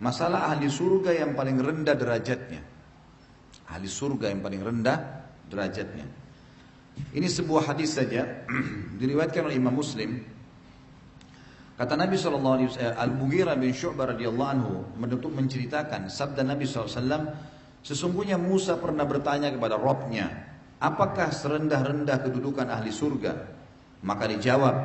Masalah ahli surga yang paling rendah derajatnya. Ahli surga yang paling rendah derajatnya. Ini sebuah hadis saja diriwayatkan oleh Imam Muslim. Kata Nabi SAW, Al-Mughirah bin Syu'bah radhiyallahu anhu menceritakan sabda Nabi SAW, sesungguhnya Musa pernah bertanya kepada Rabb-Nya, apakah serendah-rendah kedudukan ahli surga? Maka dijawab,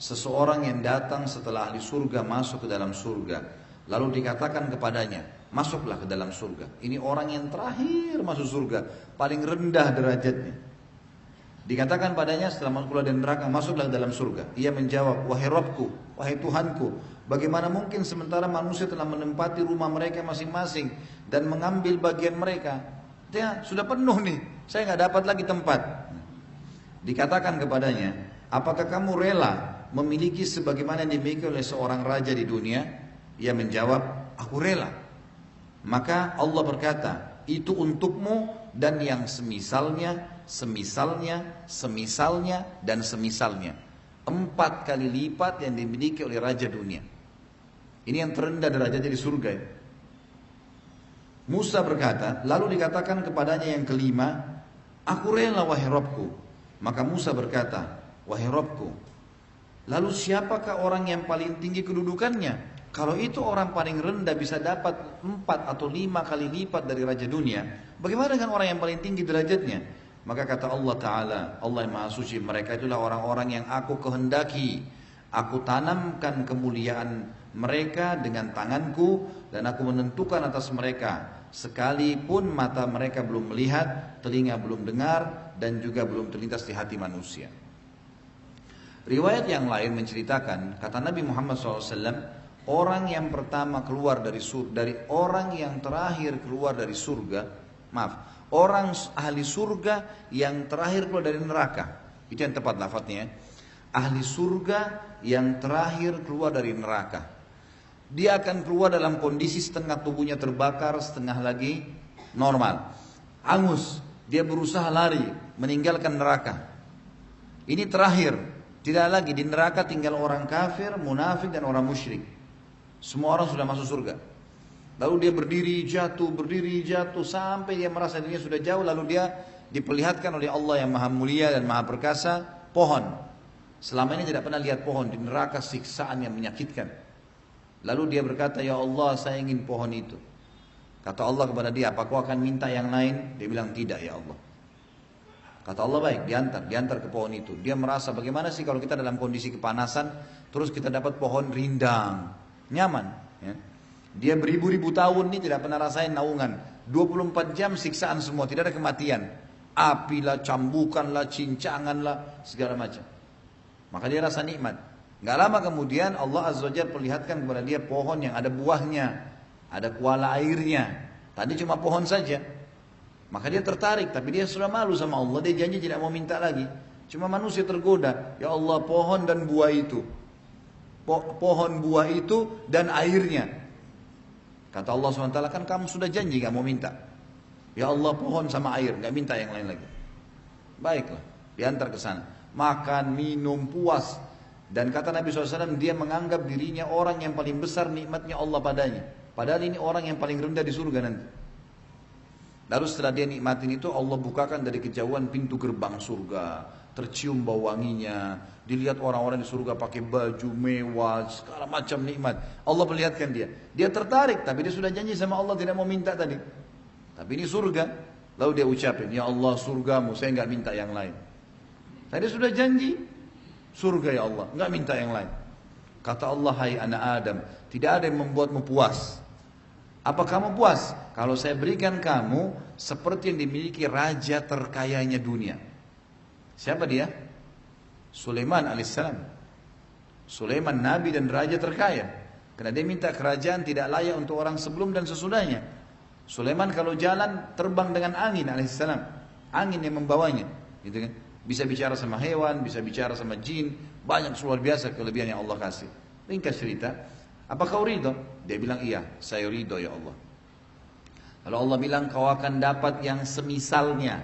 seseorang yang datang setelah ahli surga masuk ke dalam surga. Lalu dikatakan kepadanya, masuklah ke dalam surga. Ini orang yang terakhir masuk surga, paling rendah derajatnya. Dikatakan padanya setelah masuk keluar dari neraka, masuklah ke dalam surga. Ia menjawab, wahai Rabbku, wahai Tuhanku, bagaimana mungkin sementara manusia telah menempati rumah mereka masing-masing dan mengambil bagian mereka? Ya, sudah penuh nih, saya nggak dapat lagi tempat. Dikatakan kepadanya, apakah kamu rela memiliki sebagaimana yang dimiliki oleh seorang raja di dunia? Ia menjawab, aku rela. Maka Allah berkata, itu untukmu dan yang semisalnya, semisalnya, semisalnya, dan semisalnya. 4 kali lipat yang dimiliki oleh raja dunia. Ini yang terendah derajatnya di surga. Musa berkata, lalu dikatakan kepadanya yang kelima, aku rela wahai Rabbku. Maka Musa berkata, wahai Rabbku, lalu siapakah orang yang paling tinggi kedudukannya? Kalau itu orang paling rendah bisa dapat 4 atau 5 kali lipat dari raja dunia, bagaimana dengan orang yang paling tinggi derajatnya? Maka kata Allah Ta'ala, Allah yang Maha Suci, mereka itulah orang-orang yang aku kehendaki. Aku tanamkan kemuliaan mereka dengan tanganku dan aku menentukan atas mereka. Sekalipun mata mereka belum melihat, telinga belum dengar, dan juga belum terlintas di hati manusia. Riwayat yang lain menceritakan, kata Nabi Muhammad SAW, orang yang pertama keluar dari surga, dari orang yang terakhir keluar dari surga, orang ahli surga yang terakhir keluar dari neraka. Itu yang tepat lafadznya. Ahli surga yang terakhir keluar dari neraka. Dia akan keluar dalam kondisi setengah tubuhnya terbakar, setengah lagi normal. Angus, dia berusaha lari, meninggalkan neraka. Ini terakhir. Tidak lagi di neraka tinggal orang kafir, munafik dan orang musyrik. Semua orang sudah masuk surga. Lalu dia berdiri jatuh sampai dia merasa dirinya sudah jauh. Lalu dia diperlihatkan oleh Allah yang Maha Mulia dan Maha Perkasa pohon. Selama ini tidak pernah lihat pohon, di neraka siksaan yang menyakitkan. Lalu dia berkata, ya Allah, saya ingin pohon itu. Kata Allah kepada dia, apa kau akan minta yang lain? Dia bilang, tidak ya Allah. Kata Allah, baik, diantar ke pohon itu. Dia merasa bagaimana sih kalau kita dalam kondisi kepanasan, terus kita dapat pohon rindang, nyaman. Ya. Dia beribu-ribu tahun ini tidak pernah rasain naungan. 24 jam siksaan semua, tidak ada kematian. Api lah, cambukan lah, cincangan lah, segala macam. Maka dia rasa nikmat. Gak lama kemudian Allah Azza wa Jalla perlihatkan kepada dia pohon yang ada buahnya, ada kuala airnya. Tadi cuma pohon saja. Maka dia tertarik, tapi dia sudah malu sama Allah. Dia janji tidak mau minta lagi. Cuma manusia tergoda. Ya Allah, pohon dan buah itu. Pohon buah itu dan airnya. Kata Allah SWT, kan kamu sudah janji gak mau minta. Ya Allah, pohon sama air, gak minta yang lain lagi. Baiklah, diantar ke sana. Makan, minum, puas. Dan kata Nabi SAW, dia menganggap dirinya orang yang paling besar nikmatnya Allah padanya. Padahal ini orang yang paling rendah di surga nanti. Lalu setelah dia nikmatin itu, Allah bukakan dari kejauhan pintu gerbang surga. Tercium bau wanginya. Dilihat orang-orang di surga pakai baju mewah, segala macam nikmat. Allah perlihatkan dia. Dia tertarik, tapi dia sudah janji sama Allah tidak mau minta tadi. Tapi ini surga. Lalu dia ucapin, ya Allah surgamu, saya nggak minta yang lain. Tadi sudah janji, surga ya Allah, nggak minta yang lain. Kata Allah, hai anak Adam, tidak ada yang membuatmu puas. Apa kamu puas? Kalau saya berikan kamu seperti yang dimiliki raja terkayanya dunia. Siapa dia? Sulaiman alaihissalam. Sulaiman nabi dan raja terkaya. Karena dia minta kerajaan tidak layak untuk orang sebelum dan sesudahnya. Sulaiman kalau jalan terbang dengan angin alaihissalam. Angin yang membawanya. Gitu kan? Bisa bicara sama hewan, bisa bicara sama jin. Banyak luar biasa kelebihan yang Allah kasih. Ringkas cerita. Apa kau ridho? Dia bilang iya, saya ridho ya Allah. Kalau Allah bilang kau akan dapat yang semisalnya.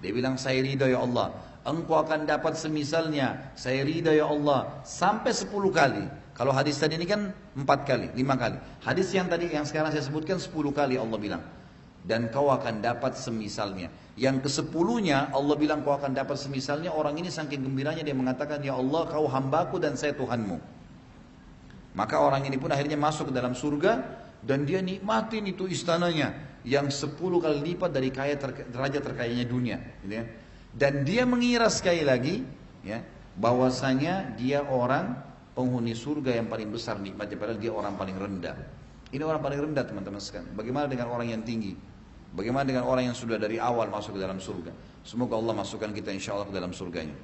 Dia bilang saya ridho ya Allah. engkau akan dapat semisalnya, saya ridha ya Allah, sampai 10 kali. Kalau hadis tadi ini kan 4 kali, 5 kali. Hadis yang tadi yang sekarang saya sebutkan 10 kali Allah bilang. Dan kau akan dapat semisalnya. Yang ke-10-nya Allah bilang kau akan dapat semisalnya. Orang ini saking gembiranya dia mengatakan, ya Allah kau hambaku dan saya Tuhanmu. Maka orang ini pun akhirnya masuk ke dalam surga. Dan dia nikmatin itu istananya. Yang 10 kali lipat dari derajat terkayanya dunia. Gitu ya. Dan dia mengira sekali lagi, ya, bahwasanya dia orang penghuni surga yang paling besar nikmatnya, padahal dia orang paling rendah. Ini orang paling rendah teman-teman sekalian. Bagaimana dengan orang yang tinggi? Bagaimana dengan orang yang sudah dari awal masuk ke dalam surga? Semoga Allah masukkan kita insya Allah ke dalam surganya.